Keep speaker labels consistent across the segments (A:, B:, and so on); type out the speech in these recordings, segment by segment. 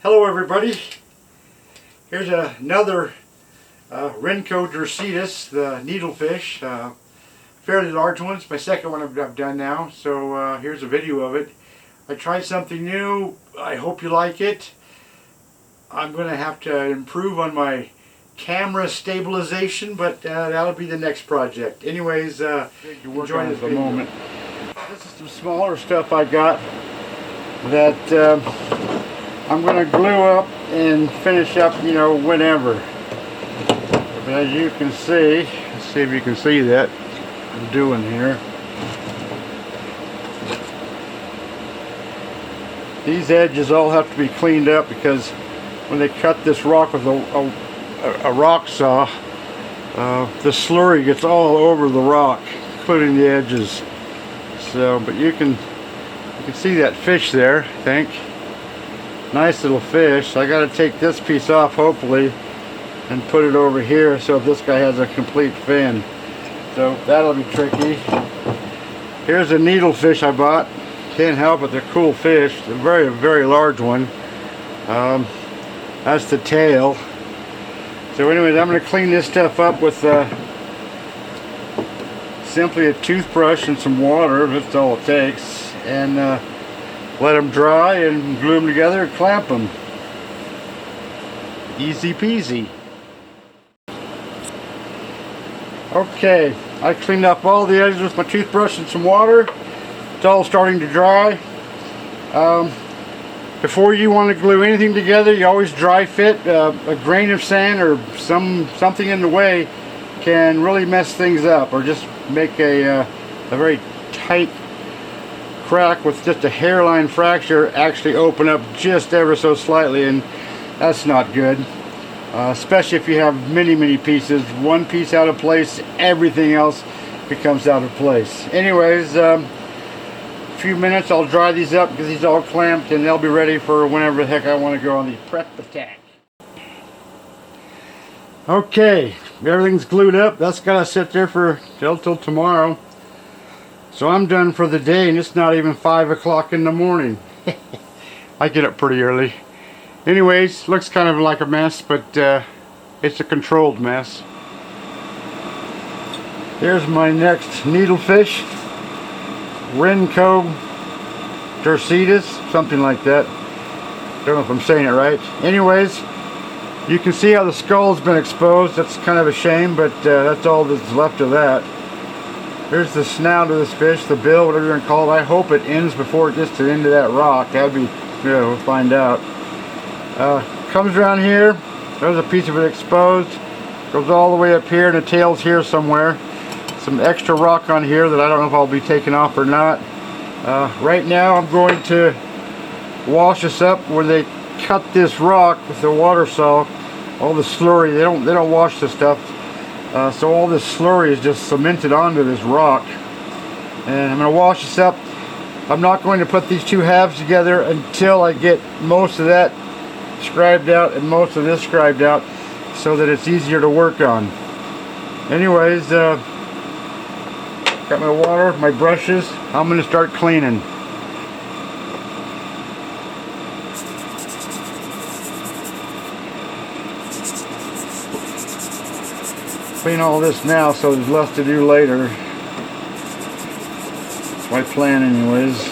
A: Hello everybody, here's another Rhynchodercetis, the needlefish, fairly large one. It's my second one I've done now, so here's a video of it. I tried something new, I hope you like it. I'm going to have to improve on my camera stabilization, but that'll be the next project. Anyways, enjoy this video. Moment. This is some smaller stuff I got that I'm going to glue up and finish up, whenever. But as you can see, let's see if you can see that I'm doing here. These edges all have to be cleaned up because when they cut this rock with a rock saw, the slurry gets all over the rock, including the edges. So, but you can see that fish there, I think. Nice little fish. I got to take this piece off hopefully and put it over here so this guy has a complete fin. So that'll be tricky. Here's a needlefish I bought. Can't help it, they're cool fish. A very, very large one. That's the tail. So anyways, I'm going to clean this stuff up with simply a toothbrush and some water. That's all it takes. And let them dry and glue them together and clamp them. Easy peasy. Okay, I cleaned up all the edges with my toothbrush and some water. It's all starting to dry. Before you want to glue anything together, you always dry fit. A grain of sand or something in the way can really mess things up, or just make a very tight crack with just a hairline fracture actually open up just ever so slightly, and that's not good. Especially if you have many pieces. One piece out of place, everything else becomes out of place. Anyways, a few minutes I'll dry these up because these are all clamped and they'll be ready for whenever the heck I want to go on the prep attack. Okay, everything's glued up. That's gotta sit there for till tomorrow. So I'm done for the day, and it's not even 5 o'clock in the morning. I get up pretty early. Anyways, looks kind of like a mess, but it's a controlled mess. Here's my next needlefish. Rhynchodercetis, something like that. Don't know if I'm saying it right. Anyways, you can see how the skull's been exposed. That's kind of a shame, but that's all that's left of that. Here's the snout of this fish, the bill, whatever you want to call it. I hope it ends before it gets to the end of that rock. That'd be, we'll find out. Comes around here. There's a piece of it exposed. Goes all the way up here, and the tail's here somewhere. Some extra rock on here that I don't know if I'll be taking off or not. Right now I'm going to wash this up where they cut this rock with the water saw. All the slurry, they don't wash this stuff. So all this slurry is just cemented onto this rock. And I'm going to wash this up. I'm not going to put these two halves together until I get most of that scribed out and most of this scribed out, so that it's easier to work on. Anyways, got my water, my brushes. I'm going to start cleaning. Clean all this now so there's less to do later. That's my plan anyways.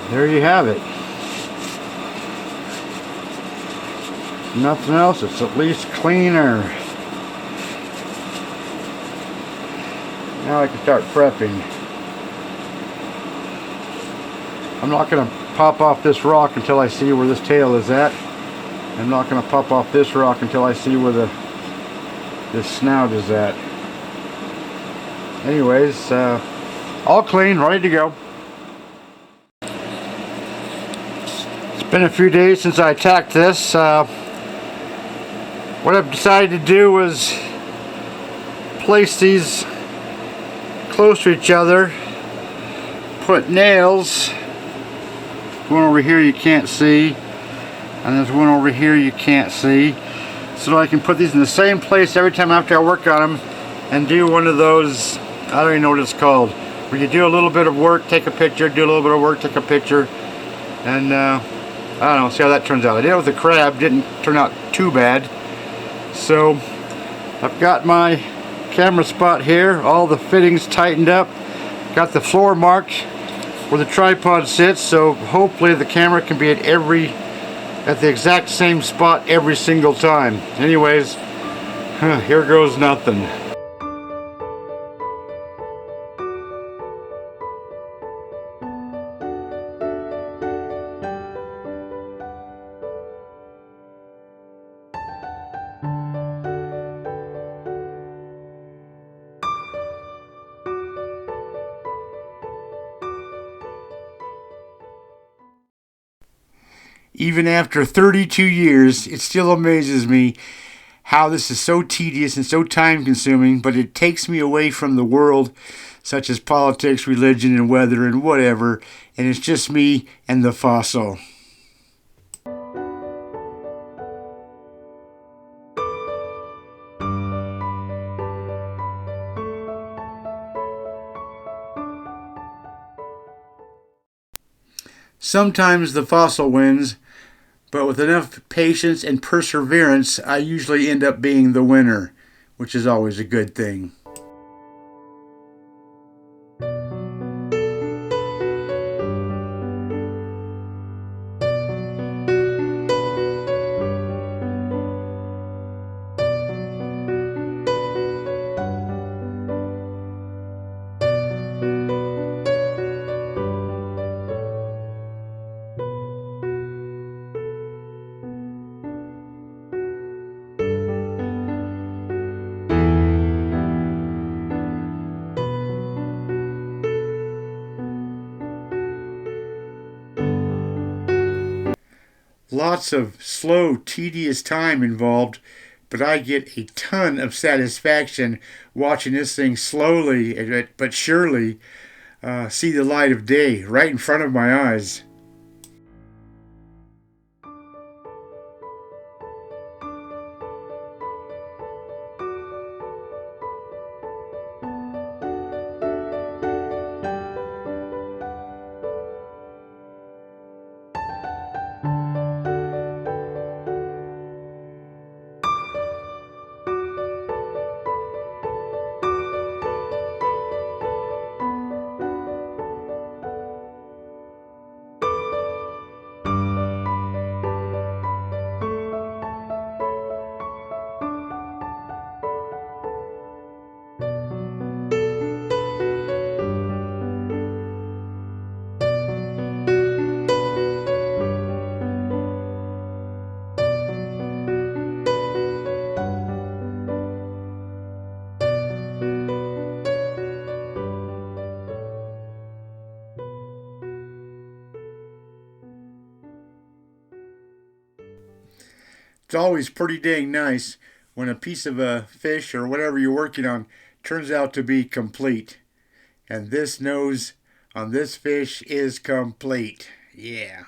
A: There you have it. Nothing else, it's at least cleaner. Now I can start prepping. I'm not going to pop off this rock until I see where this tail is at. I'm not going to pop off this rock until I see where this snout is at. Anyways, all clean, ready to go. It's been a few days since I attacked this. What I've decided to do was place these close to each other, put nails. One over here you can't see, and there's one over here you can't see. So I can put these in the same place every time after I work on them, and do one of those, I don't even know what it's called, where you do a little bit of work, take a picture, do a little bit of work, take a picture, and I don't know, see how that turns out. I did it with the crab, didn't turn out too bad. So I've got my camera spot here, all the fittings tightened up, got the floor marked where the tripod sits, so hopefully the camera can be at the exact same spot every single time. Anyways, here goes nothing. Even after 32 years, it still amazes me how this is so tedious and so time consuming, but it takes me away from the world, such as politics, religion, and weather, and whatever, and it's just me and the fossil. Sometimes the fossil wins, but with enough patience and perseverance, I usually end up being the winner, which is always a good thing. Lots of slow, tedious time involved, but I get a ton of satisfaction watching this thing slowly but surely see the light of day right in front of my eyes. It's always pretty dang nice when a piece of a fish or whatever you're working on turns out to be complete. And this nose on this fish is complete. Yeah.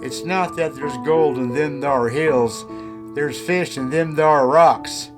A: It's not that there's gold in them thar hills. There's fish in them thar rocks.